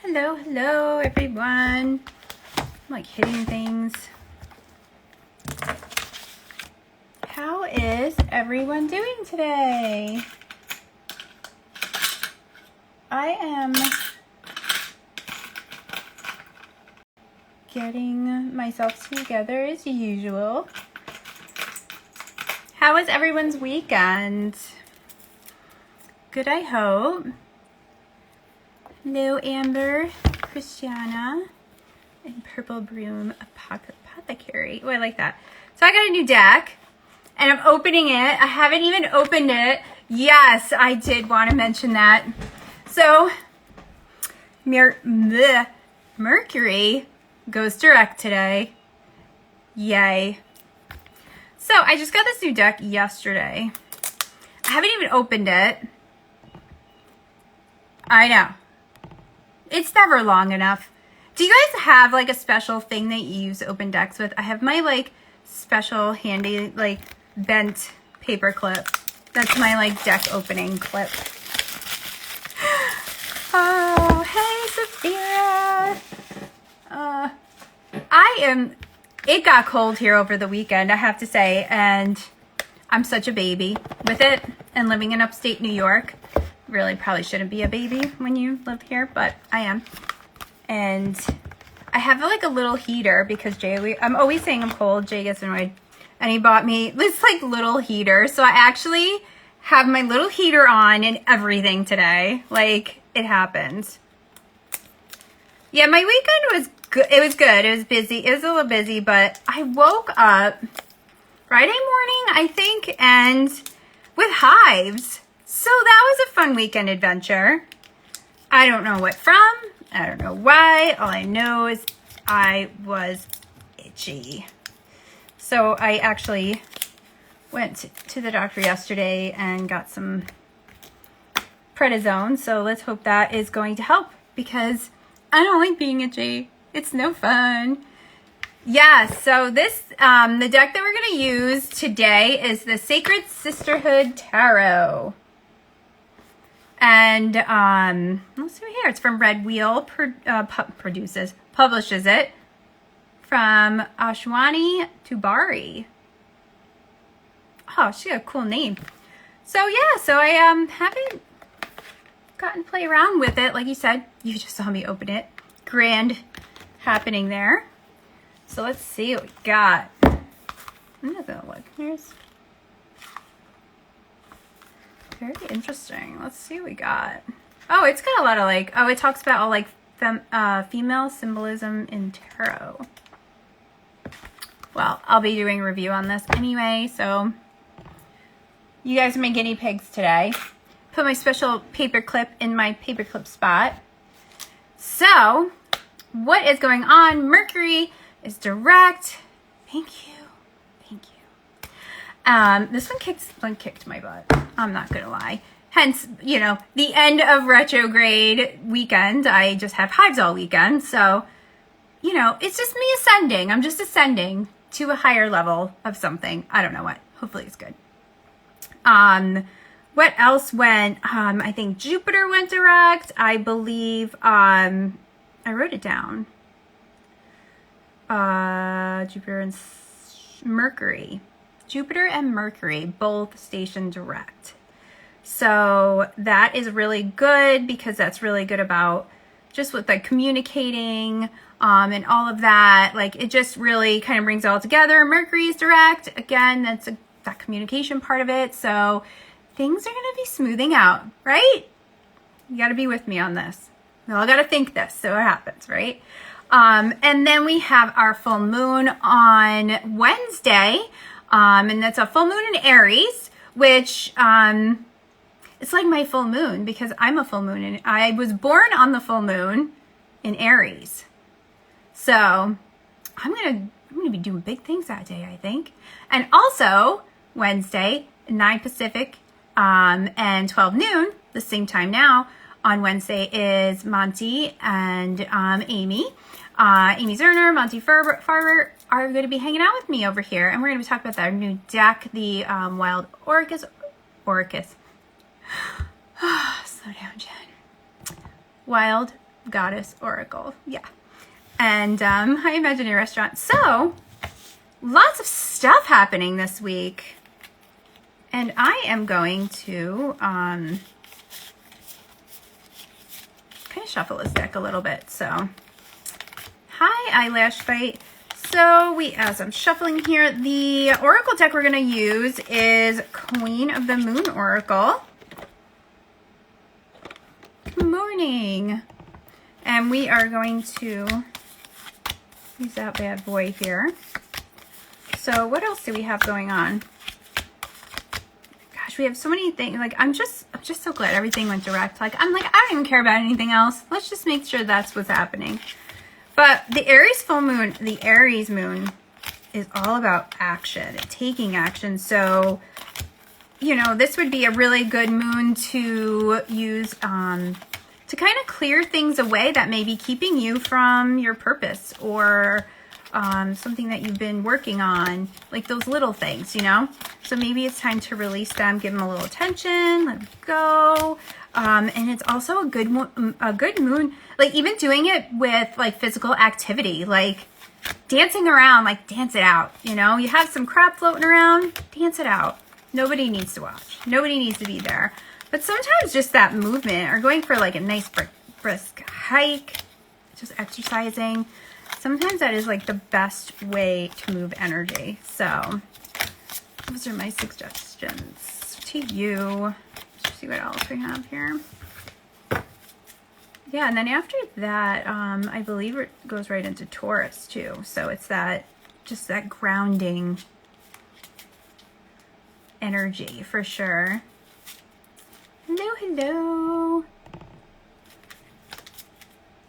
Hello, hello everyone. I'm like hitting things. How is everyone doing today? I am getting myself together as usual. How was everyone's weekend? Good, I hope. Hello, Amber, Christiana, and Purple Broom Apothecary. Oh, I like that. So I got a new deck, and I'm opening it. I haven't even opened it. Yes, I did want to mention that. So, Mercury goes direct today. Yay. So, I just got this new deck yesterday. I haven't even opened it. I know. It's never long enough. Do you guys have like a special thing that you use to open decks with? I have my like special handy like bent paper clip. That's my like deck opening clip. Oh, hey Sophia. It got cold here over the weekend, I have to say, and I'm such a baby with it, and living in upstate New York. Really probably shouldn't be a baby when you live here, but I am. And I have like a little heater because I'm always saying I'm cold. Jay gets annoyed. And he bought me this like little heater. So I actually have my little heater on and everything today. Like, it happens. Yeah, my weekend was good. It was good. It was busy. It was a little busy, but I woke up Friday morning, I think, and with hives. So that was a fun weekend adventure. I don't know what from. I don't know why. All I know is I was itchy. So I actually went to the doctor yesterday and got some prednisone. So let's hope that is going to help because I don't like being itchy. It's no fun. Yeah, so this, the deck that we're going to use today is the Sacred Sisterhood Tarot. And let's see here. It's from Red Wheel, publishes it from Ashwani Tubari. Oh, she got a cool name. So yeah, so I haven't gotten to play around with it. Like you said, you just saw me open it. Grand happening there. So let's see what we got. I'm not gonna look. Here's very interesting. Let's see what we got. Oh, it's got a lot of like, it talks about all like female symbolism in tarot. Well, I'll be doing a review on this anyway, so you guys are my guinea pigs today. Put my special paper clip in my paper clip spot. So, what is going on? Mercury is direct. Thank you. This one kicked my butt. I'm not gonna lie. Hence, you know, the end of retrograde weekend. I just have hives all weekend. So, you know, it's just me ascending. I'm just ascending to a higher level of something. I don't know what. Hopefully it's good. What else went? I think Jupiter went direct. I believe, I wrote it down. Jupiter and Mercury. Jupiter and Mercury both stationed direct. So that is really good because that's really good about just with like communicating and all of that. Like it just really kind of brings it all together. Mercury is direct. Again, that's that communication part of it. So things are going to be smoothing out, right? You got to be with me on this. We all got to think this so it happens, right? And then we have our full moon on Wednesday. And that's a full moon in Aries, which it's like my full moon because I'm a full moon and I was born on the full moon in Aries. So I'm gonna be doing big things that day, I think. And also Wednesday, 9 Pacific and 12 noon, the same time now on Wednesday is Monty and Amy. Amy Zerner, Monty Farber are going to be hanging out with me over here. And we're going to be talking about our new deck, the Wild Orcus. Slow down, Jen. Wild goddess oracle. Yeah. And high imaginary restaurant. So lots of stuff happening this week. And I am going to kind of shuffle this deck a little bit. So hi, eyelash fight. So as I'm shuffling here, the oracle deck we're going to use is Queen of the Moon Oracle. Good morning. And we are going to use that bad boy here. So what else do we have going on? Gosh, we have so many things. Like, I'm just so glad everything went direct. Like, I don't even care about anything else. Let's just make sure that's what's happening. But the Aries full moon, the Aries moon, is all about action, taking action. So, you know, this would be a really good moon to use to kind of clear things away that may be keeping you from your purpose or something that you've been working on, like those little things, you know? So maybe it's time to release them, give them a little attention, let them go. And it's also a good moon, like even doing it with like physical activity, like dancing around, like dance it out, you know? You have some crap floating around, dance it out. Nobody needs to watch. Nobody needs to be there. But sometimes just that movement or going for like a nice brisk hike, just exercising, sometimes that is like the best way to move energy. So those are my suggestions to you. Let's see what else we have here. Yeah, and then after that, I believe it goes right into Taurus too. So it's that, just that grounding energy for sure. Hello, hello.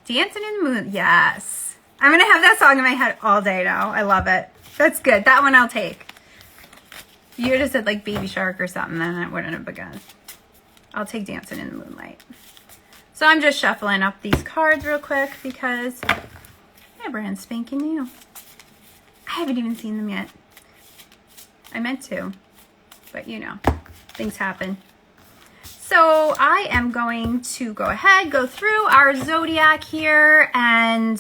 Dancing in the Moon, yes. I'm gonna have that song in my head all day now. I love it. That's good. That one I'll take. If you would have said like Baby Shark or something, then it wouldn't have begun. I'll take Dancing in the Moonlight. So I'm just shuffling up these cards real quick because they're brand spanking new. I haven't even seen them yet. I meant to, but you know, things happen. So I am going to go ahead, go through our zodiac here and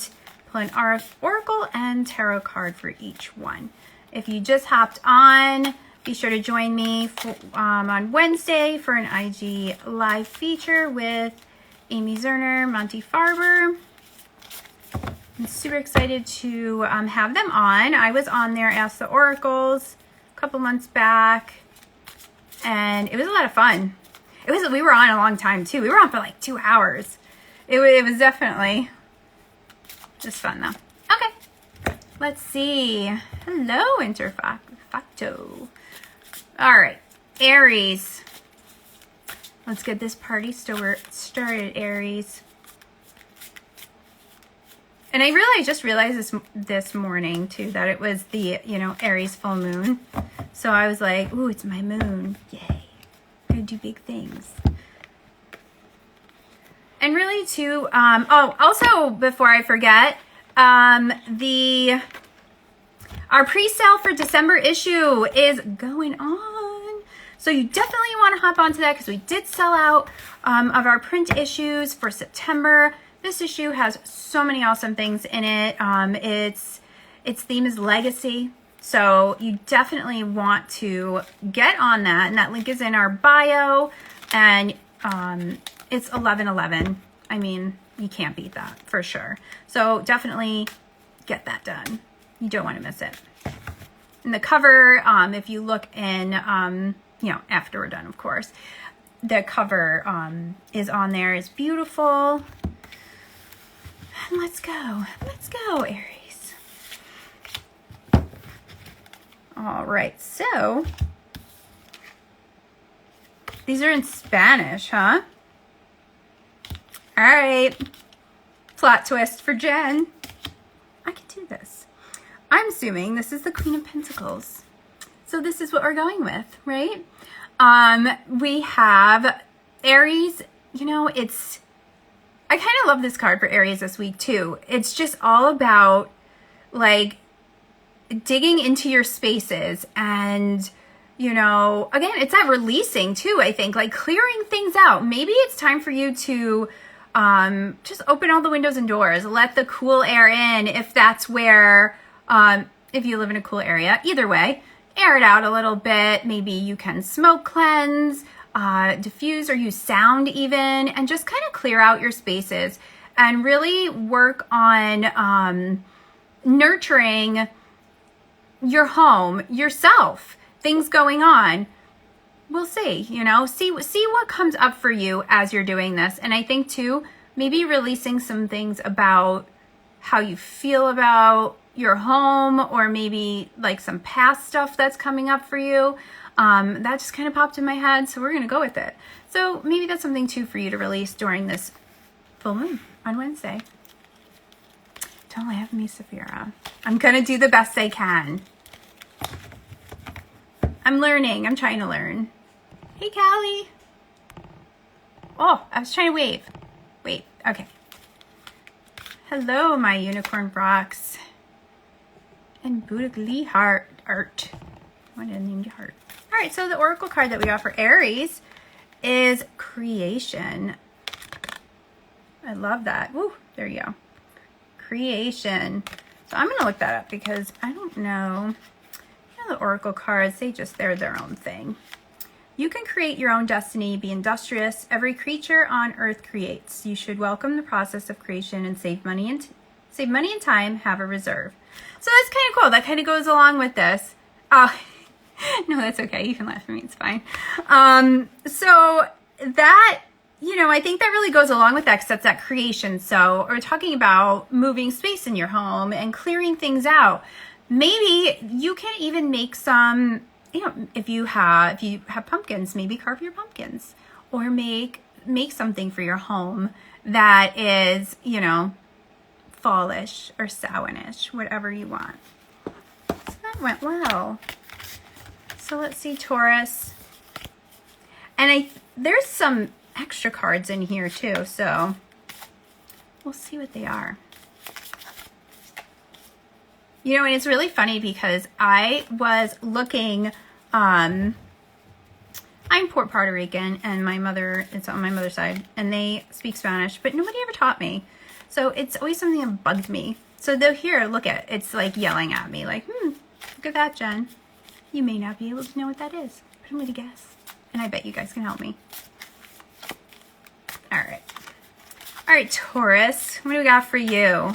pull an oracle and tarot card for each one. If you just hopped on, be sure to join me on Wednesday for an IG live feature with Amy Zerner, Monty Farber. I'm super excited to have them on. I was on there, Ask the Oracles, a couple months back, and it was a lot of fun. We were on a long time too. We were on for like 2 hours. It was definitely just fun though. Okay, let's see. Hello, Interfacto. All right, Aries. Let's get this party started, Aries. And I just realized this morning too that it was the, you know, Aries full moon. So I was like, ooh, it's my moon. Yay. Gonna do big things. And really too, also before I forget, our pre-sale for December issue is going on. So you definitely want to hop onto that because we did sell out of our print issues for September. This issue has so many awesome things in it. Its theme is legacy. So you definitely want to get on that. And that link is in our bio. And it's 11/11. I mean, you can't beat that for sure. So definitely get that done. You don't want to miss it. And the cover, if you look in, you know, after we're done, of course, the cover is on there. It's beautiful. And let's go, Aries. All right, so these are in Spanish, huh? All right, plot twist for Jen. I can do this. I'm assuming this is the Queen of Pentacles. So this is what we're going with, right? We have Aries, you know, I kind of love this card for Aries this week too. It's just all about like digging into your spaces and, you know, again, it's that releasing too, I think, like clearing things out. Maybe it's time for you to just open all the windows and doors. Let the cool air in if that's where, if you live in a cool area. Either way, air it out a little bit. Maybe you can smoke cleanse, diffuse, or use sound even, and just kind of clear out your spaces and really work on nurturing your home, yourself, things going on. We'll see, you know, see what comes up for you as you're doing this. And I think too, maybe releasing some things about how you feel about your home, or maybe like some past stuff that's coming up for you. That just kind of popped in my head, so we're going to go with it. So maybe that's something too for you to release during this full moon on Wednesday. Don't laugh at me, Saphira. I'm going to do the best I can. I'm learning. I'm trying to learn. Hey, Callie. Oh, I was trying to wave. Wait, okay. Hello, my unicorn rocks. And Buddha Heart Art. Why did I name you Heart? All right, so the oracle card that we got for Aries is Creation. I love that. Woo, there you go. Creation. So I'm going to look that up because I don't know. You know, the oracle cards, they're their own thing. You can create your own destiny, be industrious. Every creature on earth creates. You should welcome the process of creation and save money and time, have a reserve. So that's kind of cool. That kind of goes along with this. Oh, no, that's okay. You can laugh at me. It's fine. So that, you know, I think that really goes along with that because that's that creation. So we're talking about moving space in your home and clearing things out. Maybe you can even make some, you know, if you have pumpkins, maybe carve your pumpkins, or make something for your home that is, you know, fallish or Samhainish, whatever you want. So that went well. So let's see, Taurus. And there's some extra cards in here too, so we'll see what they are. You know, and it's really funny because I was looking, I'm Puerto Rican, and my mother, it's on my mother's side, and they speak Spanish, but nobody ever taught me. So it's always something that bugged me. So though here, look at, it's like yelling at me like, look at that, Jen. You may not be able to know what that is, but I'm going to guess. And I bet you guys can help me. All right. All right, Taurus, what do we got for you?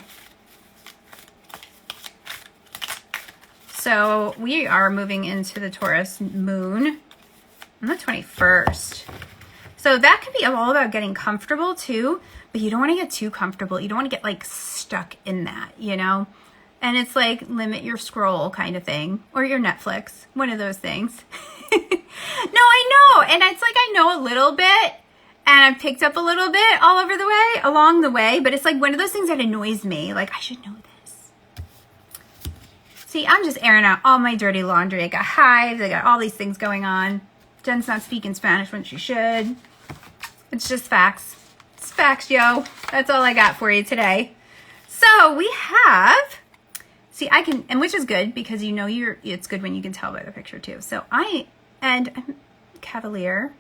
So we are moving into the Taurus moon on the 21st. So that could be all about getting comfortable too, but you don't want to get too comfortable. You don't want to get like stuck in that, you know? And it's like limit your scroll kind of thing, or your Netflix, one of those things. No, I know. And it's like, I know a little bit, and I've picked up a little bit along the way, but it's like one of those things that annoys me. Like, I should know this. See, I'm just airing out all my dirty laundry. I got hives. I got all these things going on. Jen's not speaking Spanish when she should. It's just facts. It's facts, yo. That's all I got for you today. So we have, see, I can, and which is good because you know it's good when you can tell by the picture too. So I'm Cavalier.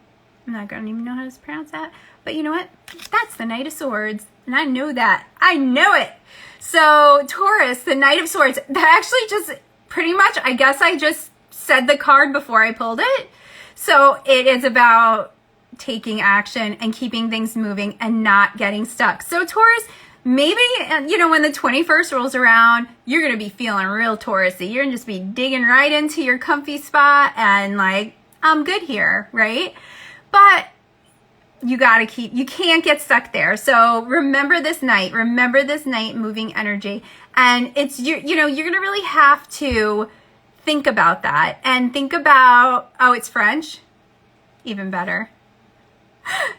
I'm not going to even know how to pronounce that. But you know what? That's the Knight of Swords. And I know that. I know it. So Taurus, the Knight of Swords, that actually just pretty much, I guess I just said the card before I pulled it. So it is about taking action and keeping things moving and not getting stuck. So Taurus, maybe, you know, when the 21st rolls around, you're going to be feeling real Taurusy. You're going to just be digging right into your comfy spot and like, I'm good here, right? But you can't get stuck there. So remember this night moving energy. And it's, you know, you're going to really have to think about that and think about, oh, it's French. Even better.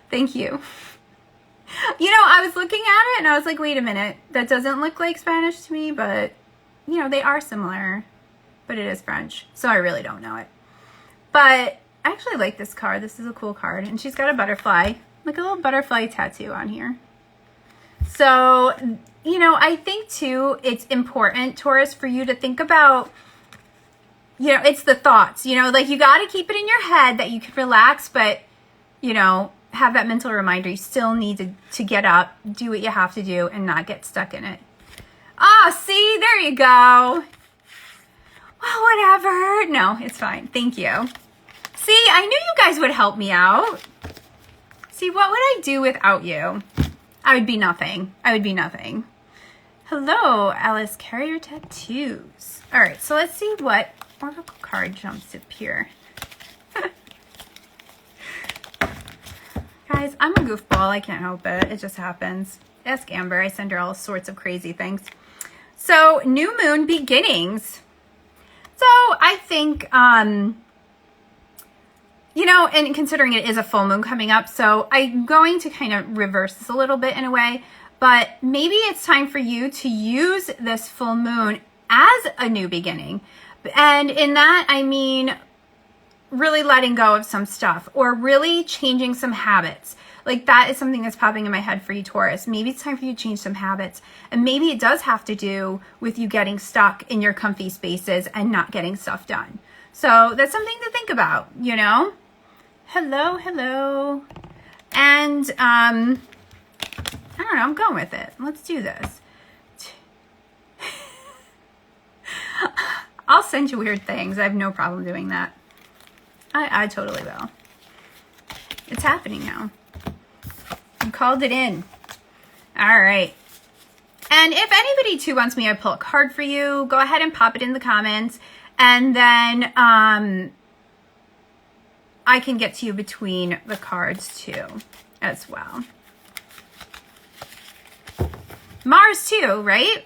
Thank you. You know, I was looking at it and I was like, wait a minute, that doesn't look like Spanish to me, but you know, they are similar, but it is French. So I really don't know it. But I actually like this card. This is a cool card. And she's got a butterfly, like a little butterfly tattoo on here. So, you know, I think too, it's important, Taurus, for you to think about, you know, it's the thoughts, you know, like you got to keep it in your head that you can relax, but, you know, have that mental reminder. You still need to get up, do what you have to do, and not get stuck in it. Ah, see, there you go. Well, whatever. No, it's fine. Thank you. See, I knew you guys would help me out. See, what would I do without you? I would be nothing. I would be nothing. Hello, Alice. Carrier tattoos. All right, so let's see what oracle card jumps up here. Guys, I'm a goofball. I can't help it. It just happens. Ask Amber. I send her all sorts of crazy things. So, new moon beginnings. So, I think, you know, and considering it is a full moon coming up, so I'm going to kind of reverse this a little bit in a way, but maybe it's time for you to use this full moon as a new beginning. And in that, I mean, really letting go of some stuff or really changing some habits. Like that is something that's popping in my head for you, Taurus. Maybe it's time for you to change some habits. And maybe it does have to do with you getting stuck in your comfy spaces and not getting stuff done. So that's something to think about, you know? Hello, hello. And I don't know, I'm going with it. Let's do this. I'll send you weird things. I have no problem doing that. I totally will. It's happening now. You called it in. All right. And if anybody too wants me to pull a card for you, go ahead and pop it in the comments. And then I can get to you between the cards too as well. Mars too, right?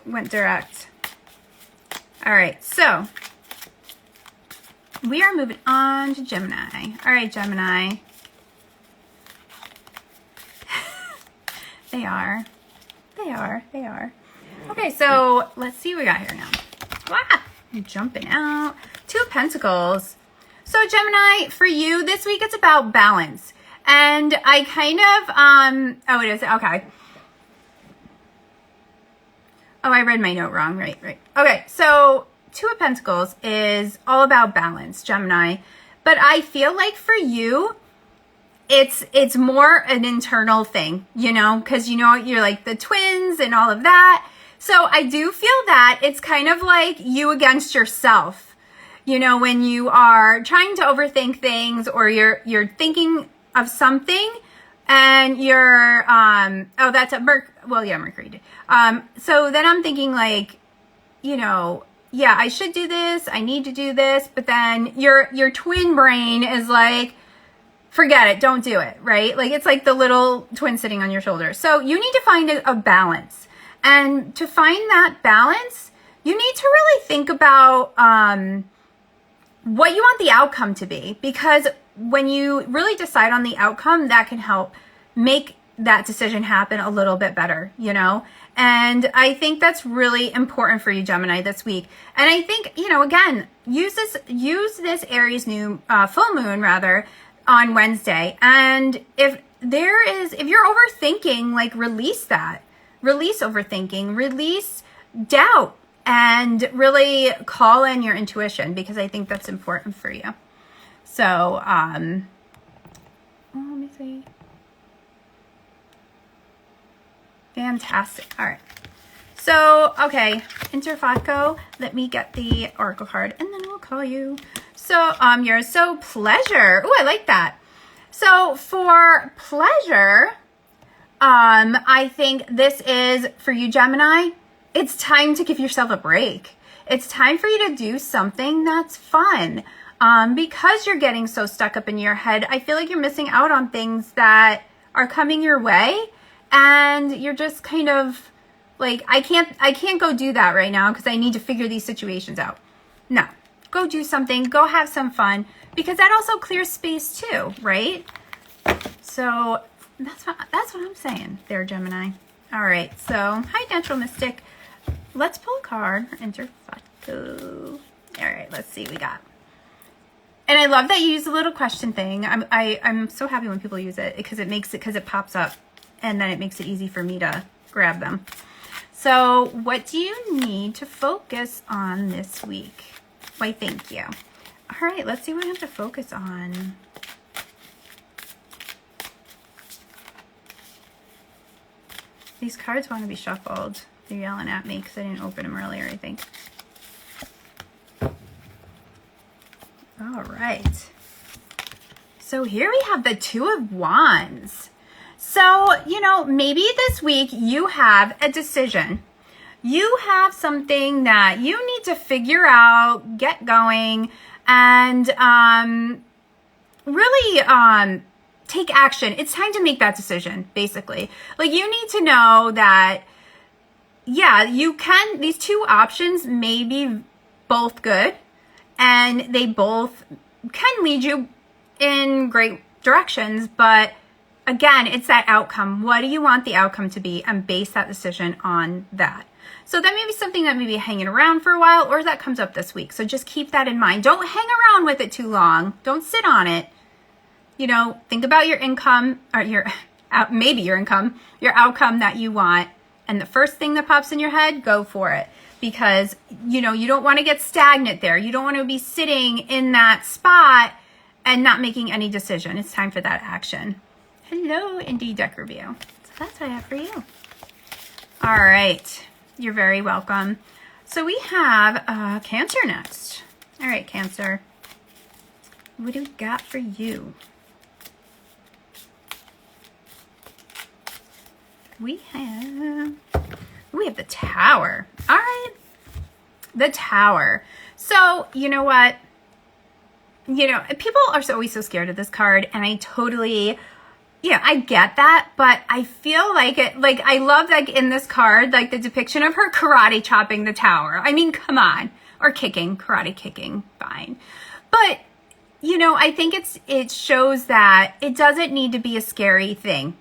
Went direct. All right, so we are moving on to Gemini. All right, Gemini. They are. Okay, so let's see what we got here now. Wow, I'm jumping out. Two of Pentacles. So Gemini, for you, this week it's about balance. And I kind of, oh, it is, okay. Oh, I read my note wrong, right. Okay, so Two of Pentacles is all about balance, Gemini. But I feel like for you, it's more an internal thing, you know, because, you know, you're like the twins and all of that. So I do feel that it's kind of like you against yourself, you know, when you are trying to overthink things or you're thinking of something and you're, oh, that's a Mercury did. So then I'm thinking like, you know, yeah, I should do this. I need to do this. But then your twin brain is like, forget it. Don't do it. Right. Like it's like the little twin sitting on your shoulder. So you need to find a balance. And to find that balance, you need to really think about what you want the outcome to be. Because when you really decide on the outcome, that can help make that decision happen a little bit better, you know? And I think that's really important for you, Gemini, this week. And I think, you know, again, use this Aries new full moon rather on Wednesday. And if you're overthinking, like release that. Release overthinking, release doubt, and really call in your intuition because I think that's important for you. So, let me see. Fantastic. All right. So, okay, Interfacto, let me get the oracle card and then we'll call you. So, you're so pleasure. Oh, I like that. So, for pleasure, I think this is for you, Gemini. It's time to give yourself a break. It's time for you to do something that's fun. Because you're getting so stuck up in your head, I feel like you're missing out on things that are coming your way. And you're just kind of like, I can't go do that right now because I need to figure these situations out. No, go do something, go have some fun, because that also clears space too, right? So that's what I'm saying there, Gemini. All right, so hi, Natural Mystic. Let's pull a card. Interfacto. All right, let's see what we got. And I love that you use the little question thing. I'm so happy when people use it because it pops up. And then it makes it easy for me to grab them. So what do you need to focus on this week? Why, thank you. All right, let's see what I have to focus on. These cards want to be shuffled. They're yelling at me because I didn't open them earlier, I think. All right. So here we have the Two of Wands. So, you know, maybe this week you have a decision. You have something that you need to figure out, get going, and really take action. It's time to make that decision, basically. Like, you need to know that, yeah, you can, these two options may be both good, and they both can lead you in great directions, but again, it's that outcome. What do you want the outcome to be? And base that decision on that. So that may be something that may be hanging around for a while, or that comes up this week. So just keep that in mind. Don't hang around with it too long. Don't sit on it. You know, think about your income, or maybe your income, your outcome that you want. And the first thing that pops in your head, go for it. Because, you know, you don't want to get stagnant there. You don't want to be sitting in that spot and not making any decision. It's time for that action. Hello, Indie Deck Review. So that's what I have for you. All right. You're very welcome. So we have Cancer next. All right, Cancer. What do we got for you? We have the Tower. All right. The Tower. So, you know what? You know, people are always so scared of this card, and I totally, yeah, I get that, but I feel like it, like, I love, like, in this card, like, the depiction of her karate chopping the tower. I mean, come on. Or kicking, karate kicking, fine. But, you know, I think it shows that it doesn't need to be a scary thing.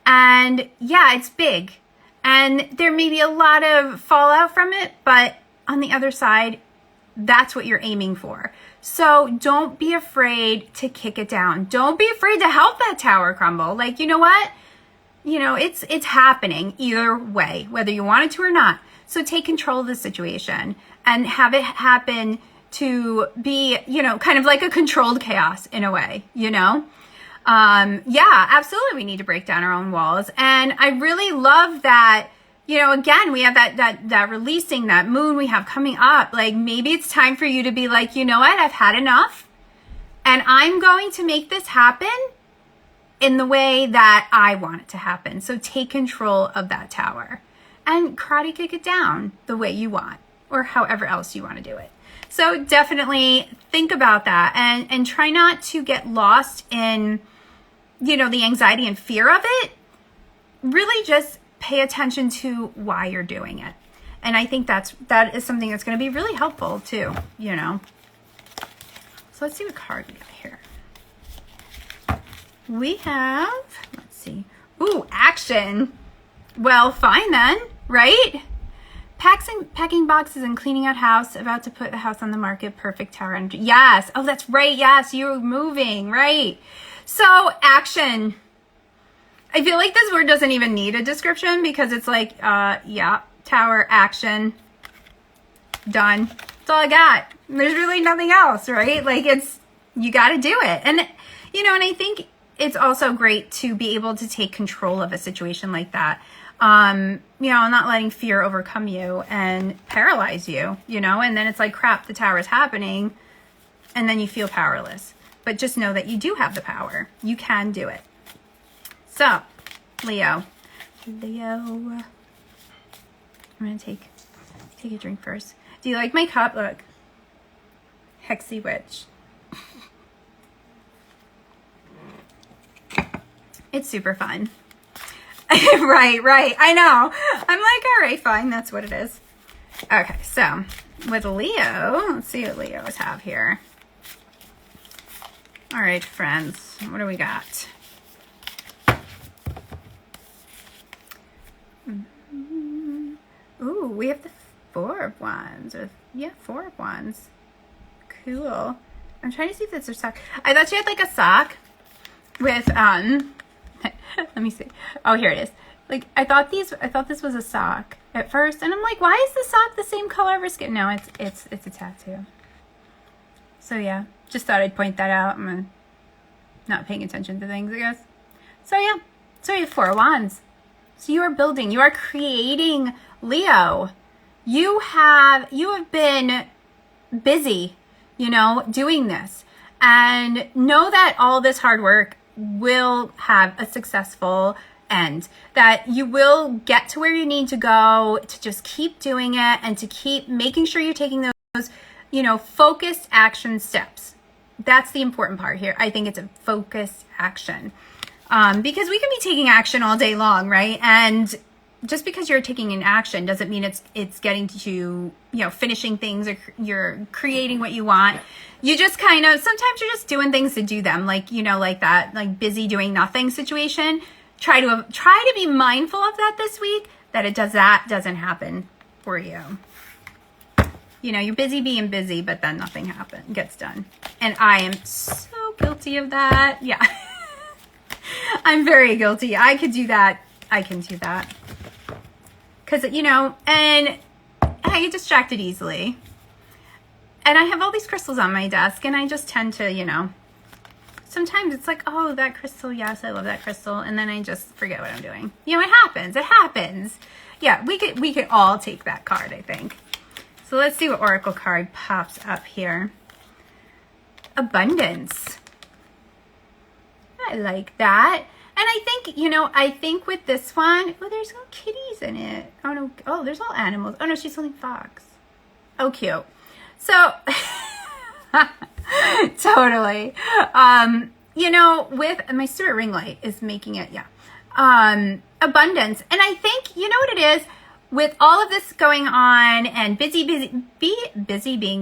And, yeah, it's big. And there may be a lot of fallout from it, but on the other side, that's what you're aiming for. So don't be afraid to kick it down. Don't be afraid to help that tower crumble. Like, you know what? You know, it's happening either way, whether you want it to or not. So take control of the situation and have it happen to be, you know, kind of like a controlled chaos in a way, you know? Yeah, absolutely. We need to break down our own walls. And I really love that, you know, again, we have that releasing, that moon we have coming up. Like, maybe it's time for you to be like, you know what? I've had enough, and I'm going to make this happen in the way that I want it to happen. So take control of that tower and karate kick it down the way you want, or however else you want to do it. So definitely think about that, and try not to get lost in, you know, the anxiety and fear of it. Really just pay attention to why you're doing it. And I think that is something that's going to be really helpful too, you know. So let's see what card we got here. We have, let's see. Ooh, action. Well, fine then, right? Packing boxes and cleaning out house, about to put the house on the market, perfect tower energy. Yes. Oh, that's right. Yes, you're moving, right? So, action. I feel like this word doesn't even need a description, because it's like, yeah, tower, action, done. That's all I got. There's really nothing else, right? Like, you got to do it. And, you know, and I think it's also great to be able to take control of a situation like that. You know, not letting fear overcome you and paralyze you, you know, and then it's like, crap, the tower is happening, and then you feel powerless. But just know that you do have the power. You can do it. So, Leo. I'm going to take a drink first. Do you like my cup? Look. Hexy Witch. It's super fun. Right. I know. I'm like, all right, fine. That's what it is. Okay, so with Leo, let's see what Leos have here. All right, friends. What do we got? Ooh, we have the Four of Wands. Yeah, Four of Wands. Cool. I'm trying to see if that's a sock. I thought she had like a sock with let me see. Oh, here it is. Like, I thought this was a sock at first, and I'm like, why is the sock the same color of her skin? No, it's a tattoo. So yeah, just thought I'd point that out. I'm not paying attention to things, I guess. So yeah, so you have Four of Wands. So you are building, you are creating, Leo. You have been busy, you know, doing this. And know that all this hard work will have a successful end, that you will get to where you need to go, to just keep doing it and to keep making sure you're taking those, you know, focused action steps. That's the important part here. I think it's a focused action, because we can be taking action all day long, right? And just because you're taking an action doesn't mean it's getting to, you know, finishing things or you're creating what you want. You just kind of, sometimes you're just doing things to do them, like, you know, like that, like busy doing nothing situation. Try to be mindful of that this week, that doesn't happen for you. You know, you're busy being busy, but then nothing gets done. And I am so guilty of that. Yeah. I'm very guilty. I could do that. I can do that. Because, you know, and I get distracted easily. And I have all these crystals on my desk, and I just tend to, you know, sometimes it's like, oh, that crystal, yes, I love that crystal. And then I just forget what I'm doing. You know, it happens. It happens. Yeah, we could all take that card, I think. So let's see what oracle card pops up here. Abundance. I like that. And I think, you know, with this one, oh, there's no kitties in it. Oh, no. Oh, there's all animals. Oh, no, she's holding fox. Oh, cute. So, totally. You know, with my Stewart ring light is making it, yeah. Abundance. And I think, you know what it is? With all of this going on and being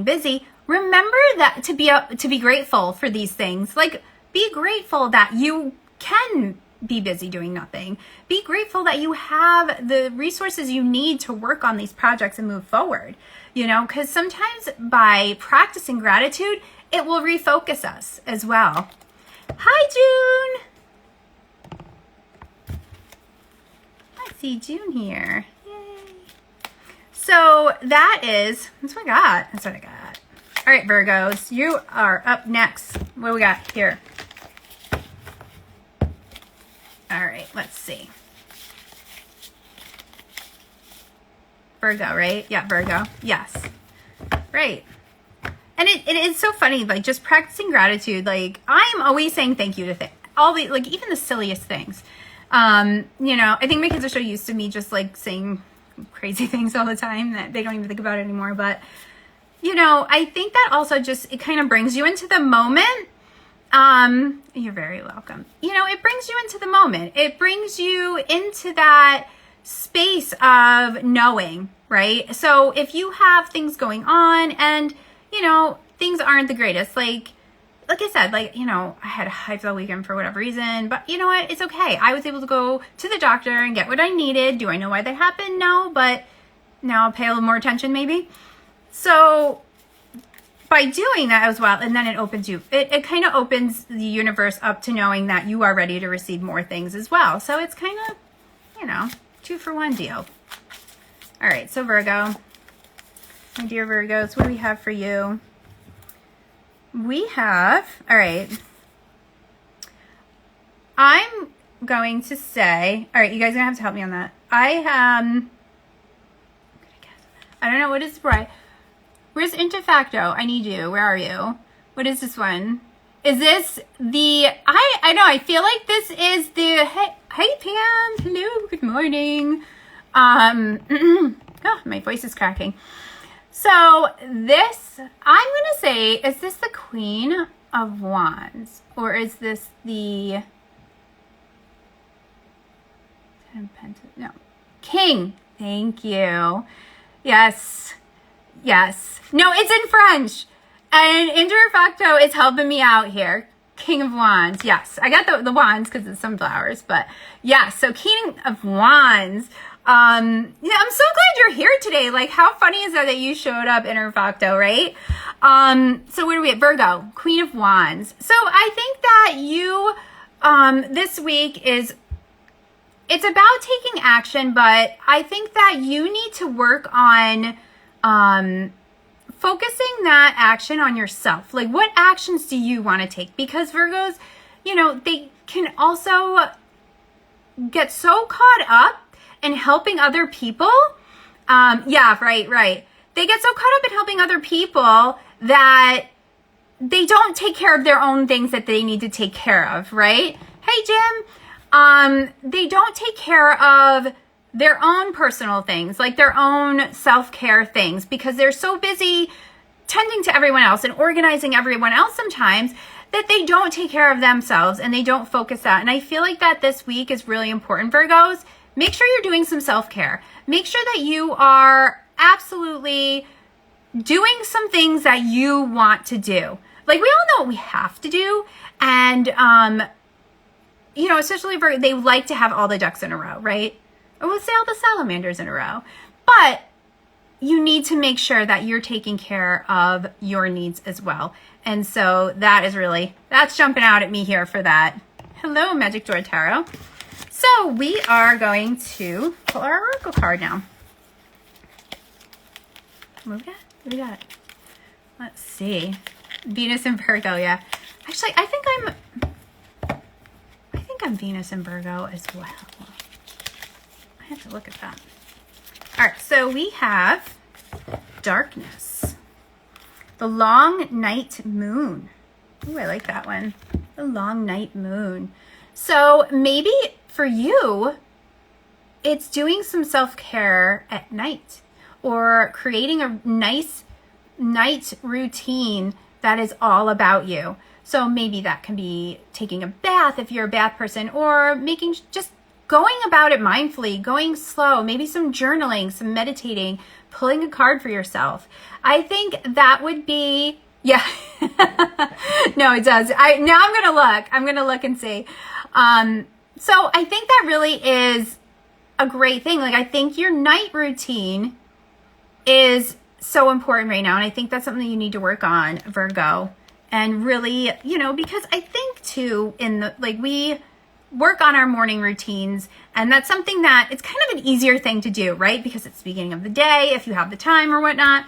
busy, remember that to be grateful for these things. Like, be grateful that you can be busy doing nothing. Be grateful that you have the resources you need to work on these projects and move forward. You know, because sometimes by practicing gratitude, it will refocus us as well. Hi, June. I see June here. Yay. So that's what I got. All right, Virgos, you are up next. What do we got here? All right, let's see. Virgo, right? Yeah, Virgo. Yes. Right. And it is so funny, like, just practicing gratitude. Like, I'm always saying thank you to like, even the silliest things. You know, I think my kids are so used to me just, like, saying crazy things all the time that they don't even think about it anymore. But, you know, I think that also just, it kind of brings you into the moment. You're very welcome. You know, it brings you into the moment. It brings you into that space of knowing, right? So if you have things going on and, you know, things aren't the greatest, like I said, like, you know, I had a high flow weekend for whatever reason, but you know what? It's okay. I was able to go to the doctor and get what I needed. Do I know why that happened? No, but now I'll pay a little more attention maybe. So by doing that as well, and then it opens you, it kind of opens the universe up to knowing that you are ready to receive more things as well. So it's kind of, you know, 2-for-1 deal. All right, so Virgo, my dear Virgos, what do we have for you? We have, all right, I'm going to say, all right, you guys are gonna have to help me on that. I don't know, what is right? Where's Interfacto? I need you. Where are you? What is this one? Is this the, I know, I feel like this is the, hey Pam, hello, good morning. Oh, my voice is cracking. So this, I'm going to say, is this the Queen of Wands? Or is this the, no, King. Thank you. Yes. Yes. No, it's in French. And Interfacto is helping me out here. King of Wands. Yes. I got the wands because it's sunflowers. But yeah, so King of Wands. Yeah, I'm so glad you're here today. Like, how funny is that you showed up, Interfacto, right? So where are we at? Virgo, Queen of Wands. So I think that you, this week is, it's about taking action, but I think that you need to work on, focusing that action on yourself. Like, what actions do you want to take? Because Virgos, you know, they can also get so caught up in helping other people. Yeah, right. They get so caught up in helping other people that they don't take care of their own things that they need to take care of, right? Hey, Jim. They don't take care of their own personal things, like their own self-care things, because they're so busy tending to everyone else and organizing everyone else sometimes that they don't take care of themselves and they don't focus that. And I feel like that this week is really important, Virgos. Make sure you're doing some self-care. Make sure that you are absolutely doing some things that you want to do. Like, we all know what we have to do. And, you know, especially Virgo, they like to have all the ducks in a row, right? Or we'll say all the salamanders in a row. But you need to make sure that you're taking care of your needs as well. And so that is really, that's jumping out at me here for that. Hello, Magic Door Tarot. So we are going to pull our oracle card now. What we got? Let's see. Venus and Virgo, yeah. Actually, I think I'm Venus and Virgo as well. I have to look at that. All right, so we have darkness. The long night moon. Ooh, I like that one. The long night moon. So maybe for you, it's doing some self-care at night or creating a nice night routine that is all about you. So maybe that can be taking a bath if you're a bath person, or just going about it mindfully, going slow, maybe some journaling, some meditating, pulling a card for yourself. I think that would be, yeah. No, it does. Now I'm going to look and see. So I think that really is a great thing. Like, I think your night routine is so important right now. And I think that's something you need to work on, Virgo. And really, you know, because I think too, we work on our morning routines, and that's something that it's kind of an easier thing to do, right? Because it's the beginning of the day, if you have the time or whatnot.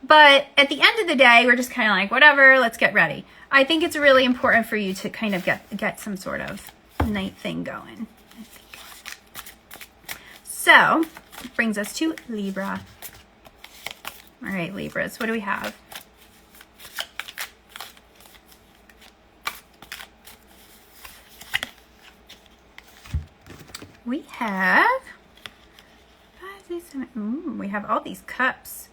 But at the end of the day, we're just kind of like, whatever, let's get ready. I think it's really important for you to kind of get some sort of night thing going. So, it brings us to Libra. All right, Libras, what do we have? We have, we have all these cups.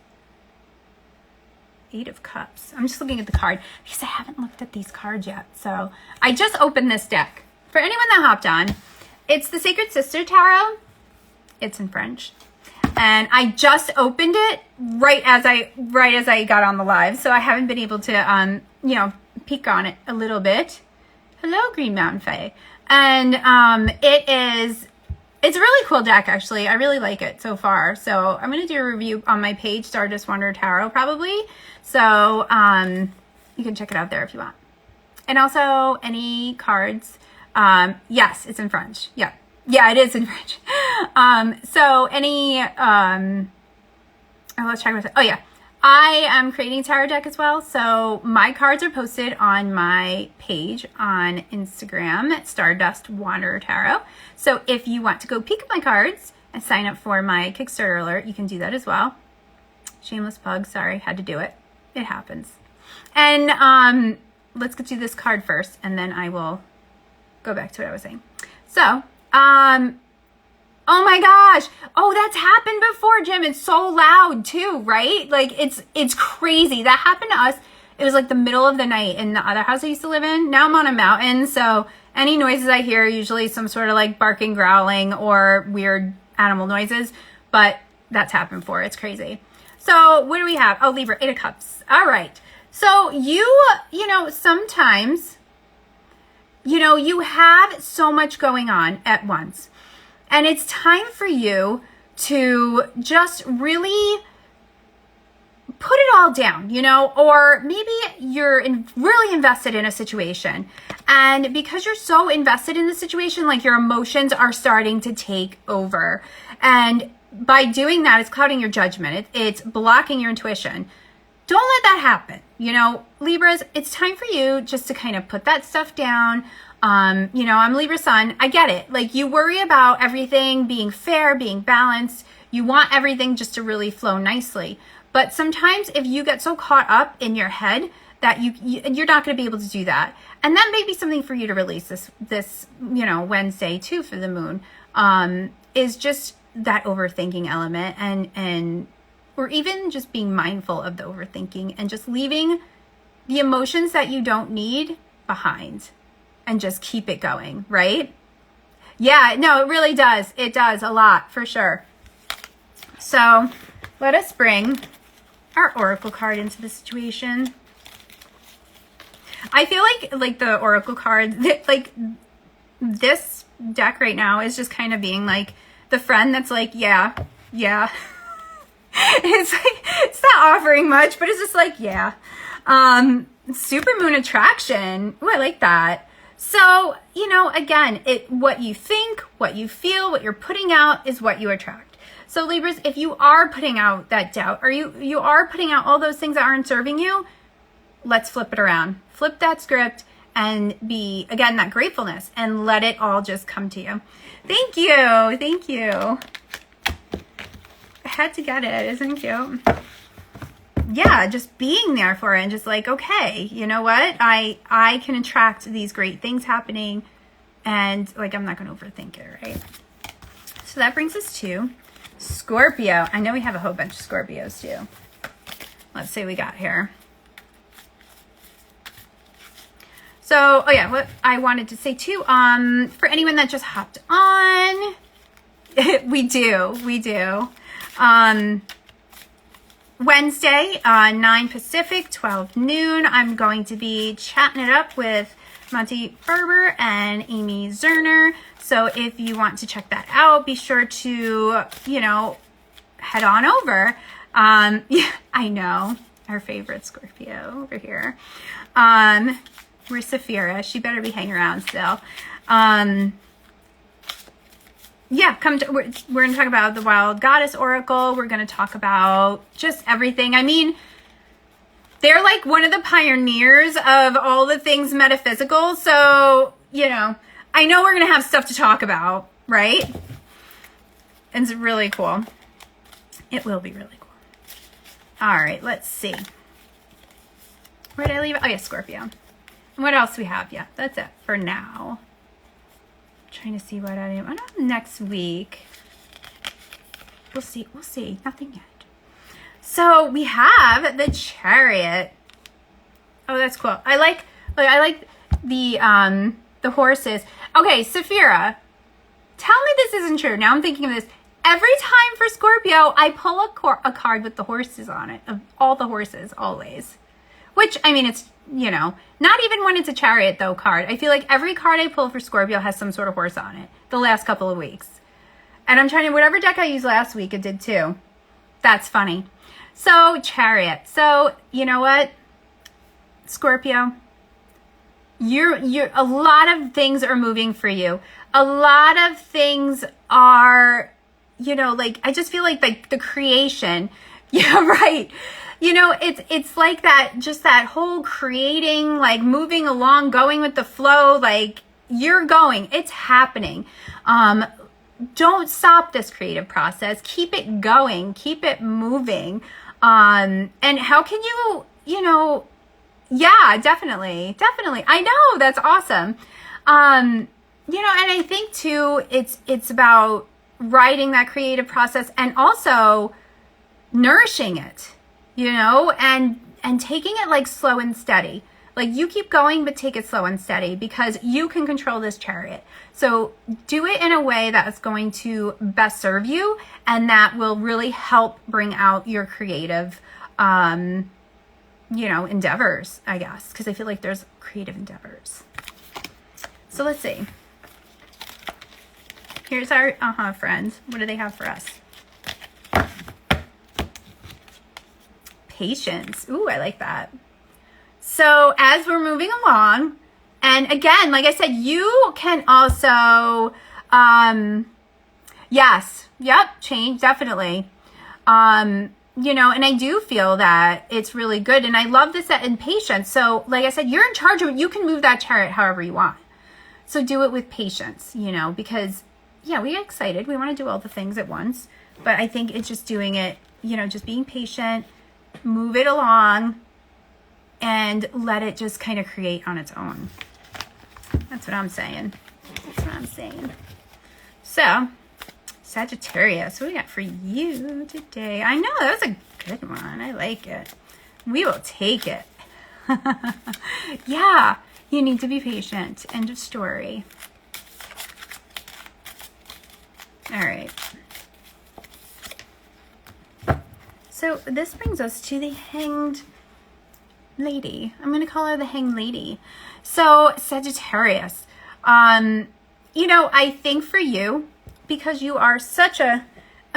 8 of Cups. I'm just looking at the card because I haven't looked at these cards yet. So I just opened this deck. For anyone that hopped on, it's the Sacred Sister Tarot. It's in French. And I just opened it right as I got on the live. So I haven't been able to, peek on it a little bit. Hello, Green Mountain Fae. And it's a really cool deck, actually. I really like it so far. So I'm going to do a review on my page, Stardust Wanderer Tarot, probably. So you can check it out there if you want. And also, any cards. Yes, it's in French. Yeah, it is in French. So any, let's check with it. Oh, yeah. I am creating a tarot deck as well. So my cards are posted on my page on Instagram at Stardust Wanderer Tarot. So if you want to go peek at my cards and sign up for my Kickstarter alert, you can do that as well. Shameless plug. Sorry, had to do it. It happens. And let's get to this card first, and then I will go back to what I was saying. So, oh my gosh. Oh, that's happened before, Jim. It's so loud too, right? Like it's crazy. That happened to us. It was like the middle of the night in the other house I used to live in. Now I'm on a mountain, so any noises I hear are usually some sort of like barking, growling, or weird animal noises. But that's happened before. It's crazy. So what do we have? Oh, Libra, 8 of Cups. All right. So you know, sometimes, you have so much going on at once. And it's time for you to just really put it all down, or maybe you're really invested in a situation. And because you're so invested in the situation, like your emotions are starting to take over. And by doing that, it's clouding your judgment. It's blocking your intuition. Don't let that happen. Libras, it's time for you just to kind of put that stuff down. You know, I'm Libra sun. I get it. Like, you worry about everything being fair, being balanced. You want everything just to really flow nicely. But sometimes if you get so caught up in your head that you're not going to be able to do that. And that may be something for you to release this, you know, Wednesday too for the moon, is just that overthinking element and or even just being mindful of the overthinking and just leaving the emotions that you don't need behind and just keep it going, right? Yeah, no, it really does. It does a lot for sure. So let us bring our oracle card into the situation. I feel like the oracle cards, like this deck right now is just kind of being like the friend that's like, yeah. It's like, it's not offering much, but it's just like, yeah. Super moon attraction. Oh, I like that. So, you know, again, what you think, what you feel, what you're putting out is what you attract. So Libras, if you are putting out that doubt, or you are putting out all those things that aren't serving you, let's flip it around. Flip that script and be, again, that gratefulness and let it all just come to you. Thank you. Thank you. I had to get it. Isn't it cute? Yeah, just being there for it and just like, okay, you know what? I can attract these great things happening and like, I'm not going to overthink it, right? So that brings us to Scorpio. I know we have a whole bunch of Scorpios too. Let's see what we got here. So, oh yeah, what I wanted to say too, for anyone that just hopped on, we do. Wednesday, 9 Pacific, 12 noon, I'm going to be chatting it up with Monty Ferber and Amy Zerner. So if you want to check that out, be sure to, you know, head on over. Yeah, I know, our favorite Scorpio over here. Where's Saphira? She better be hanging around still. Yeah, we're going to talk about the Wild Goddess Oracle. We're going to talk about just everything. I mean, they're like one of the pioneers of all the things metaphysical. So, you know, I know we're going to have stuff to talk about, right? It's really cool. It will be really cool. All right, let's see. Where did I leave it? Oh, yeah, Scorpio. What else do we have? Yeah, that's it for now. Trying to see what I am. I don't know, next week. We'll see. We'll see. Nothing yet. So we have the Chariot. Oh, that's cool. I like the horses. Okay, Saphira, tell me this isn't true. Now I'm thinking of this. Every time for Scorpio, I pull a card with the horses on it. Of all the horses, always. Which, I mean, it's, you know, not even when it's a Chariot, though, card. I feel like every card I pull for Scorpio has some sort of horse on it the last couple of weeks. And I'm trying to, whatever deck I used last week, it did too. That's funny. So, Chariot. So, you know what? Scorpio, you're a lot of things are moving for you. A lot of things are, you know, like, I just feel like the creation. Yeah, right. You know, it's like that, just that whole creating, like moving along, going with the flow, like you're going, it's happening. Don't stop this creative process. Keep it going, keep it moving. And how can you know, yeah, definitely. I know, that's awesome. You know, and I think too, it's about writing that creative process and also nourishing it. You know, and taking it like slow and steady. Like you keep going, but take it slow and steady because you can control this Chariot. So do it in a way that is going to best serve you and that will really help bring out your creative, you know, endeavors, I guess. Because I feel like there's creative endeavors. So let's see. Here's our friends. What do they have for us? Patience. Ooh, I like that. So as we're moving along, and again, like I said, you can also, yes, yep, change, definitely. You know, and I do feel that it's really good. And I love this in patience. So like I said, you're in charge of it. You can move that Chariot however you want. So do it with patience, you know, because yeah, we get excited. We want to do all the things at once, but I think it's just doing it, you know, just being patient, move it along, and let it just kind of create on its own. That's what I'm saying. That's what I'm saying. So, Sagittarius, what do we got for you today? I know, that was a good one. I like it. We will take it. Yeah, you need to be patient. End of story. All right. So this brings us to the Hanged Lady. I'm going to call her the Hanged Lady. So Sagittarius, you know, I think for you, because you are such a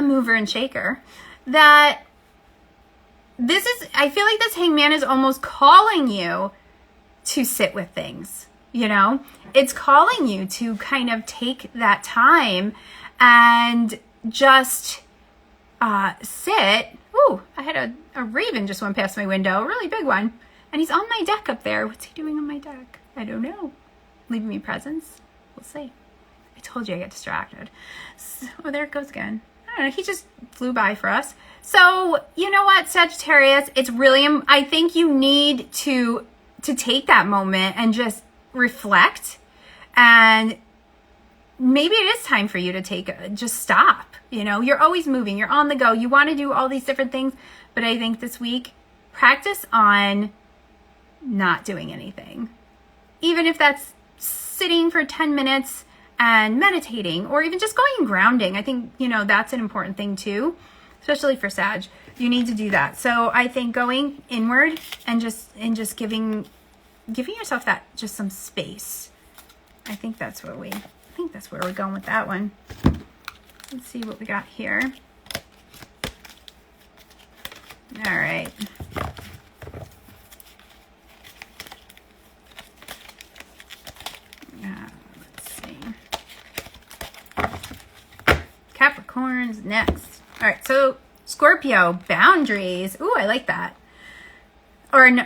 mover and shaker, that I feel like this Hangman is almost calling you to sit with things, you know? It's calling you to kind of take that time and just sit. Ooh, I had a raven just went past my window, a really big one. And he's on my deck up there. What's he doing on my deck? I don't know. Leaving me presents? We'll see. I told you I get distracted. So, oh, there it goes again. I don't know. He just flew by for us. So, you know what, Sagittarius? It's really, I think you need to take that moment and just reflect. And maybe it is time for you to just stop. You know, you're always moving. You're on the go. You want to do all these different things. But I think this week, practice on not doing anything. Even if that's sitting for 10 minutes and meditating, or even just going and grounding. I think, you know, that's an important thing too, especially for Sag. You need to do that. So I think going inward and just giving yourself that, just some space. I think that's where we're going with that one. Let's see what we got here. All right. Let's see. Capricorn's next. All right, so Scorpio, boundaries. Ooh, I like that. Or no,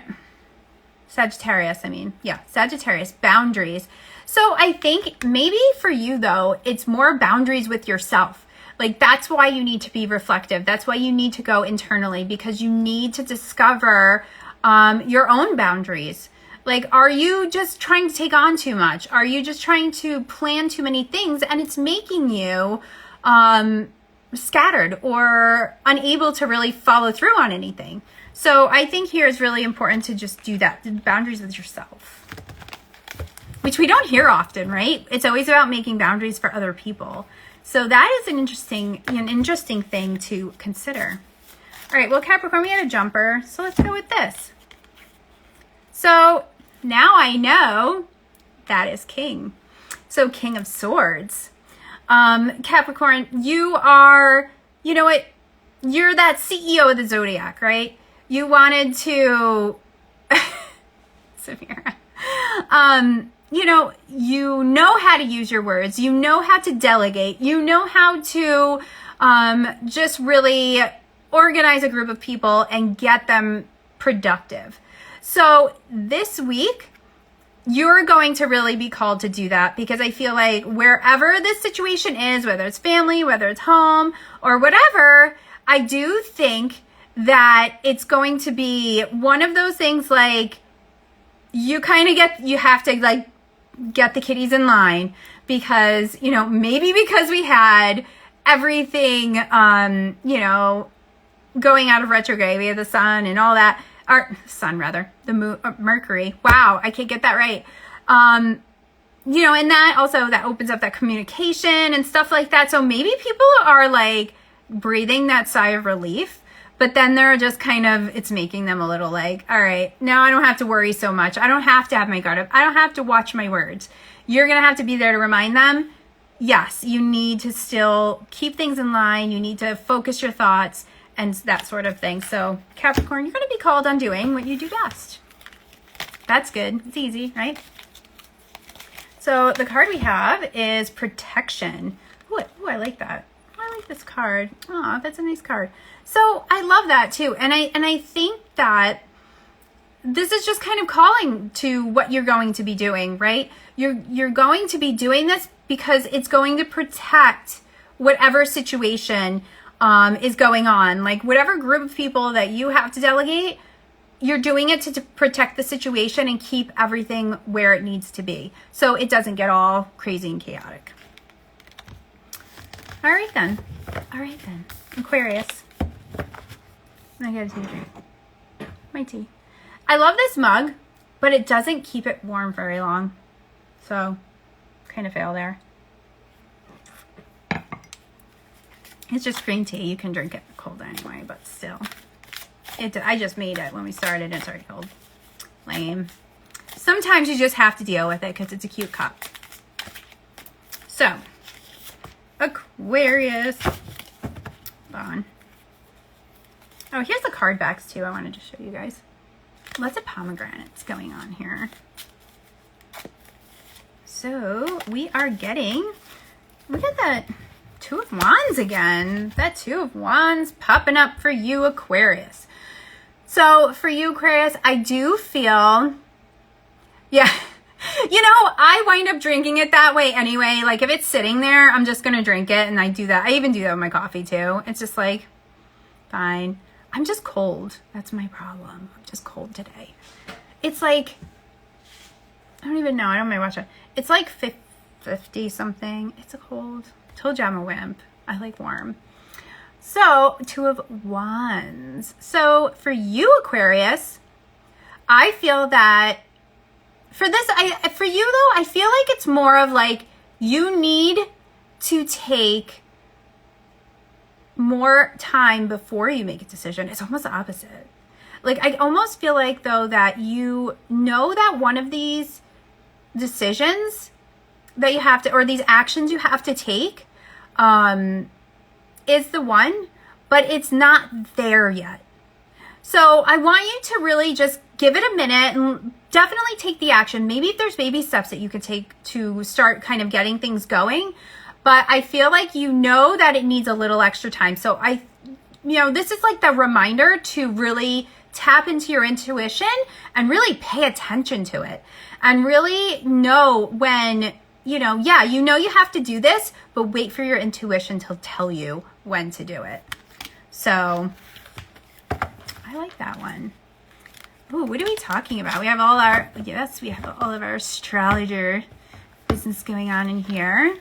Sagittarius, I mean. Yeah, Sagittarius, boundaries. So I think maybe for you, though, it's more boundaries with yourself. Like, that's why you need to be reflective. That's why you need to go internally, because you need to discover your own boundaries. Like, are you just trying to take on too much? Are you just trying to plan too many things and it's making you scattered or unable to really follow through on anything? So I think here is really important to just do that, the boundaries with yourself, which we don't hear often, right? It's always about making boundaries for other people. So that is an interesting thing to consider. All right, well, Capricorn, we had a jumper, so let's go with this. So now I know that is King. So King of Swords. Capricorn, you are, you know what? You're that CEO of the zodiac, right? You wanted to, Samira, you know how to use your words. You know how to delegate. You know how to just really organize a group of people and get them productive. So this week, you're going to really be called to do that, because I feel like wherever this situation is, whether it's family, whether it's home, or whatever, I do think that it's going to be one of those things, like you have to like get the kitties in line, because, you know, maybe because we had everything, going out of retrograde, we had the sun and all that, or sun rather, the moon, Mercury. Wow, I can't get that right. And that also, that opens up that communication and stuff like that. So maybe people are like breathing that sigh of relief, but then they're just kind of, it's making them a little like, all right, now I don't have to worry so much. I don't have to have my guard up. I don't have to watch my words. You're going to have to be there to remind them. Yes, you need to still keep things in line. You need to focus your thoughts and that sort of thing. So Capricorn, you're going to be called on doing what you do best. That's good. It's easy, right? So the card we have is Protection. Ooh, I like that. I like this card. Oh, that's a nice card. So I love that too. And I think that this is just kind of calling to what you're going to be doing, right? You're going to be doing this because it's going to protect whatever situation is going on. Like whatever group of people that you have to delegate, you're doing it to protect the situation and keep everything where it needs to be, so it doesn't get all crazy and chaotic. All right then. Aquarius. I gotta take a drink. My tea. I love this mug, but it doesn't keep it warm very long. So, kind of fail there. It's just green tea. You can drink it cold anyway, but still. I just made it when we started and it's already cold. Lame. Sometimes you just have to deal with it because it's a cute cup. So, Aquarius. Hold on. Oh, here's the card backs too. I wanted to show you guys. Lots of pomegranates going on here. So we are getting, look at that Two of Wands again. That Two of Wands popping up for you, Aquarius. So for you, Aquarius, I do feel, yeah, you know, I wind up drinking it that way anyway. Like if it's sitting there, I'm just going to drink it. And I do that. I even do that with my coffee too. It's just like, fine. I'm just cold. That's my problem. I'm just cold today. It's like, I don't even know. I don't know my watch. It's like 50 something. It's a cold. Told you I'm a wimp. I like warm. So, Two of Wands. So, for you, Aquarius, I feel that for this, for you though, I feel like it's more of like you need to take more time before you make a decision. It's almost the opposite. Like, I almost feel like though that you know that one of these decisions that you have to, or these actions you have to take, is the one, but it's not there yet. So I want you to really just give it a minute and definitely take the action. Maybe if there's baby steps that you could take to start kind of getting things going, but I feel like you know that it needs a little extra time. So this is like the reminder to really tap into your intuition and really pay attention to it and really know when, you have to do this, but wait for your intuition to tell you when to do it. So I like that one. Ooh, what are we talking about? We have all of our astrologer business going on in here.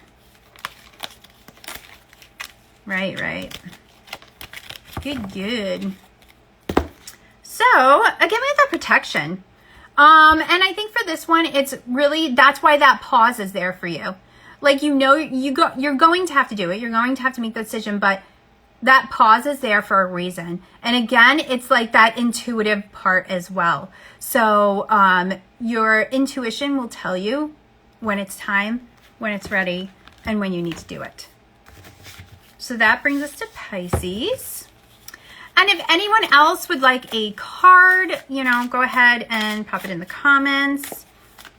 Right. Good. So, again, we have that protection. And I think for this one, it's really, that's why that pause is there for you. Like, you're going to have to do it. You're going to have to make the decision, but that pause is there for a reason. And again, it's like that intuitive part as well. So, your intuition will tell you when it's time, when it's ready, and when you need to do it. So that brings us to Pisces. And if anyone else would like a card, go ahead and pop it in the comments.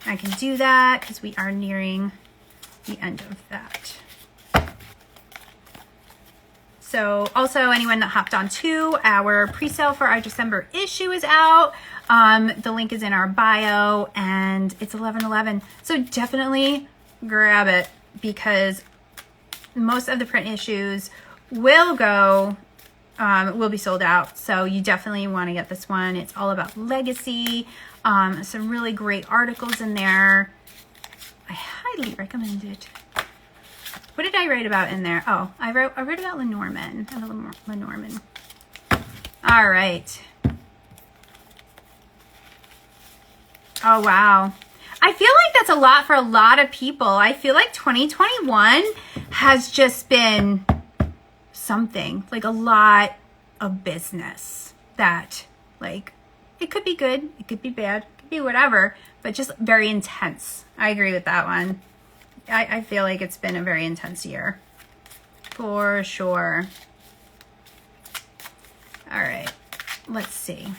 I can do that because we are nearing the end of that. So also anyone that hopped on to our pre-sale for our December issue is out. The link is in our bio and it's 11/11. So definitely grab it because most of the print issues will be sold out. So you definitely want to get this one. It's all about legacy. Some really great articles in there. I highly recommend it. What did I write about in there? Oh, I wrote about Lenormand. Lenormand. All right. Oh, wow. I feel like that's a lot for a lot of people. I feel like 2021 has just been something, like a lot of business that, like, it could be good, it could be bad, it could be whatever, but just very intense. I agree with that one. I feel like it's been a very intense year. For sure. All right. Let's see.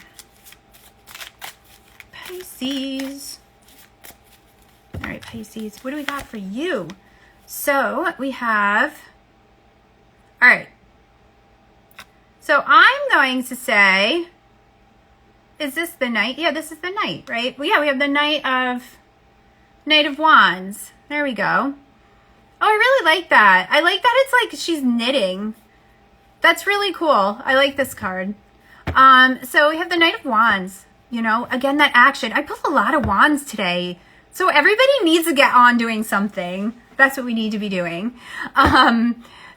Pisces. All right, Pisces. What do we got for you? So we have... All right. So I'm going to say... is this the Knight? Yeah, this is the Knight, right? Well, yeah, we have the Knight of Wands. There we go. Oh, I really like that. I like that it's like she's knitting. That's really cool. I like this card. So we have the Knight of Wands. You know, again, that action. I pulled a lot of wands today. So everybody needs to get on doing something. That's what we need to be doing.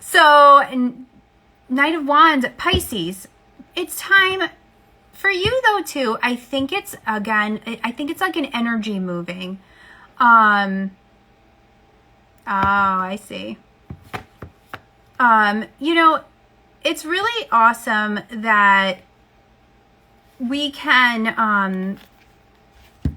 So Knight of Wands, Pisces. It's time for you though too. I think it's like an energy moving. Oh, I see. You know, it's really awesome that we can,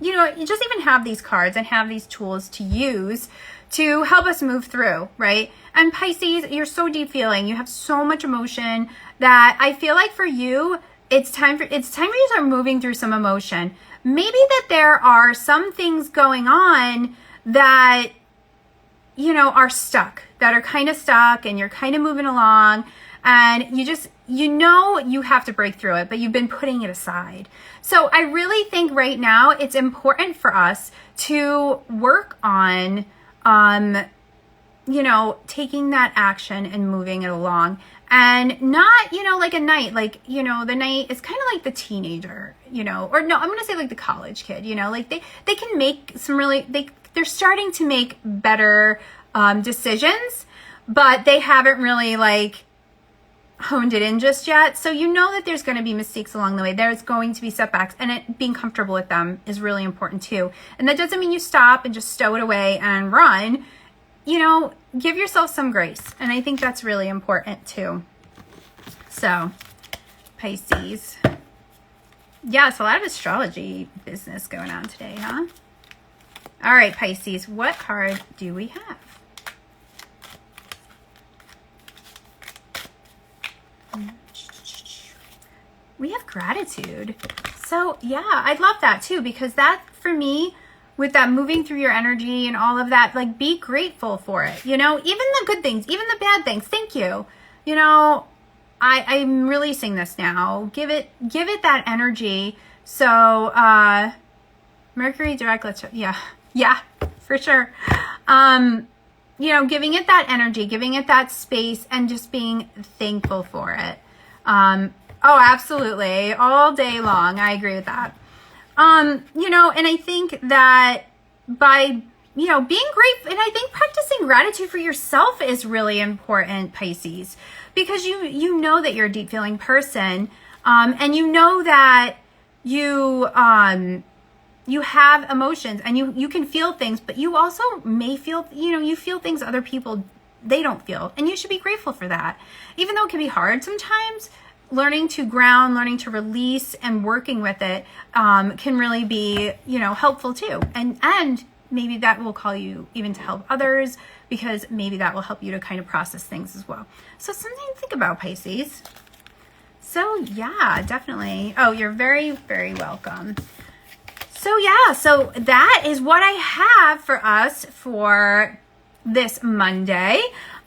you know, you just even have these cards and have these tools to use to help us move through, right? And Pisces, you're so deep feeling. You have so much emotion that I feel like for you, it's time for you to start moving through some emotion. Maybe that there are some things going on that, you know, are stuck, that are kind of stuck, and you're kind of moving along, and you know you have to break through it, but you've been putting it aside. So I really think right now it's important for us to work on, you know, taking that action and moving it along. And not, you know, like a Knight, like, you know, the Knight is kind of like the teenager, you know, or no, I'm going to say like the college kid, you know, like they can make some really, they're starting to make better decisions, but they haven't really like honed it in just yet. So you know that there's going to be mistakes along the way. There's going to be setbacks, and being comfortable with them is really important too. And that doesn't mean you stop and just stow it away and run. You know, give yourself some grace. And I think that's really important too. So, Pisces. Yeah, it's a lot of astrology business going on today, huh? All right, Pisces, what card do we have? We have gratitude. So, yeah, I love that too, because that, for me, with that moving through your energy and all of that, like, be grateful for it. You know, even the good things, even the bad things. Thank you. You know, I'm releasing this now. Give it that energy. So, Mercury direct, yeah, for sure. You know, giving it that energy, giving it that space, and just being thankful for it. Oh, absolutely. All day long. I agree with that. You know, and I think that by, you know, being grateful, and I think practicing gratitude for yourself is really important, Pisces, because you know that you're a deep feeling person, and you know that you have emotions, and you can feel things, but you also may feel, you know, you feel things other people, they don't feel, and you should be grateful for that. Even though it can be hard sometimes, learning to ground, learning to release, and working with it can really be, you know, helpful too. And maybe that will call you even to help others, because maybe that will help you to kind of process things as well. So something to think about, Pisces. So yeah, definitely. Oh, you're very, very welcome. So yeah, so that is what I have for us for this Monday.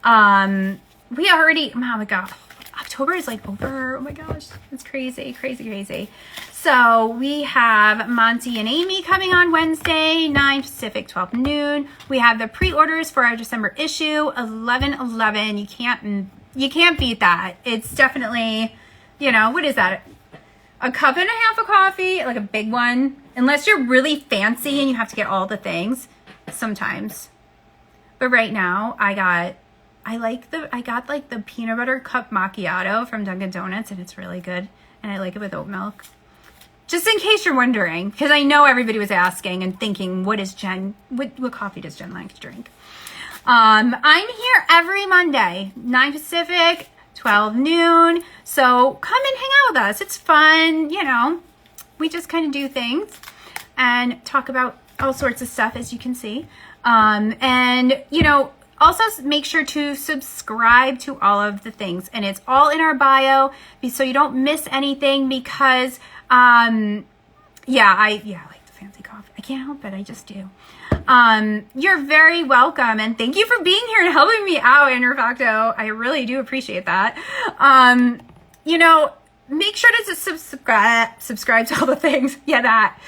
We already, oh my God, October is like over. Oh my gosh, it's crazy, crazy, crazy. So we have Monty and Amy coming on Wednesday, 9 Pacific, 12 noon. We have the pre-orders for our December issue, 11/11. You can't beat that. It's definitely, you know, what is that? A cup and a half of coffee, like a big one. Unless you're really fancy and you have to get all the things, sometimes. But right now, I got like the peanut butter cup macchiato from Dunkin' Donuts, and it's really good. And I like it with oat milk. Just in case you're wondering, because I know everybody was asking and thinking, what coffee does Jen like to drink? I'm here every Monday, 9 Pacific, 12 noon. So come and hang out with us. It's fun, you know. We just kind of do things and talk about all sorts of stuff, as you can see. And, you know, also make sure to subscribe to all of the things. And it's all in our bio so you don't miss anything, because, yeah, I like the fancy coffee. I can't help it. I just do. You're very welcome. And thank you for being here and helping me out, Inner Facto. I really do appreciate that. You know, make sure to subscribe to all the things. Yeah, that.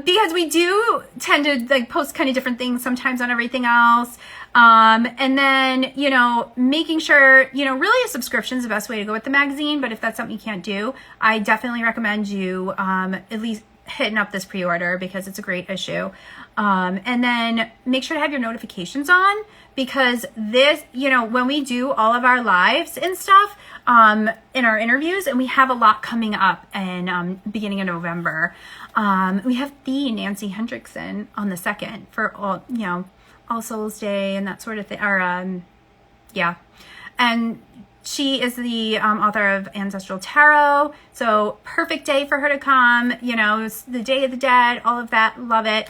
Because we do tend to like post kind of different things sometimes on everything else. And then, you know, making sure, you know, really a subscription is the best way to go with the magazine. But if that's something you can't do, I definitely recommend you at least hitting up this pre-order because it's a great issue. And then make sure to have your notifications on because this, you know, when we do all of our lives and stuff, in our interviews, and we have a lot coming up in beginning of November. We have the Nancy Hendrickson on the 2nd for all, you know, All Souls Day and that sort of thing. Or yeah, and she is the author of Ancestral Tarot. So perfect day for her to come. You know, it's the Day of the Dead, all of that. Love it.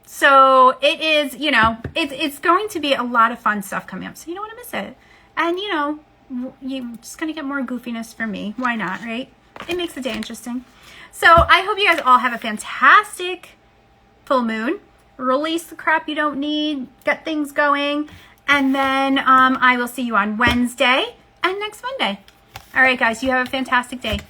So it is, you know, it's going to be a lot of fun stuff coming up. So you don't want to miss it. And, you know, you're just going to get more goofiness from me. Why not, right? It makes the day interesting. So I hope you guys all have a fantastic full moon. Release the crap you don't need. Get things going. And then I will see you on Wednesday and next Monday. All right, guys, you have a fantastic day.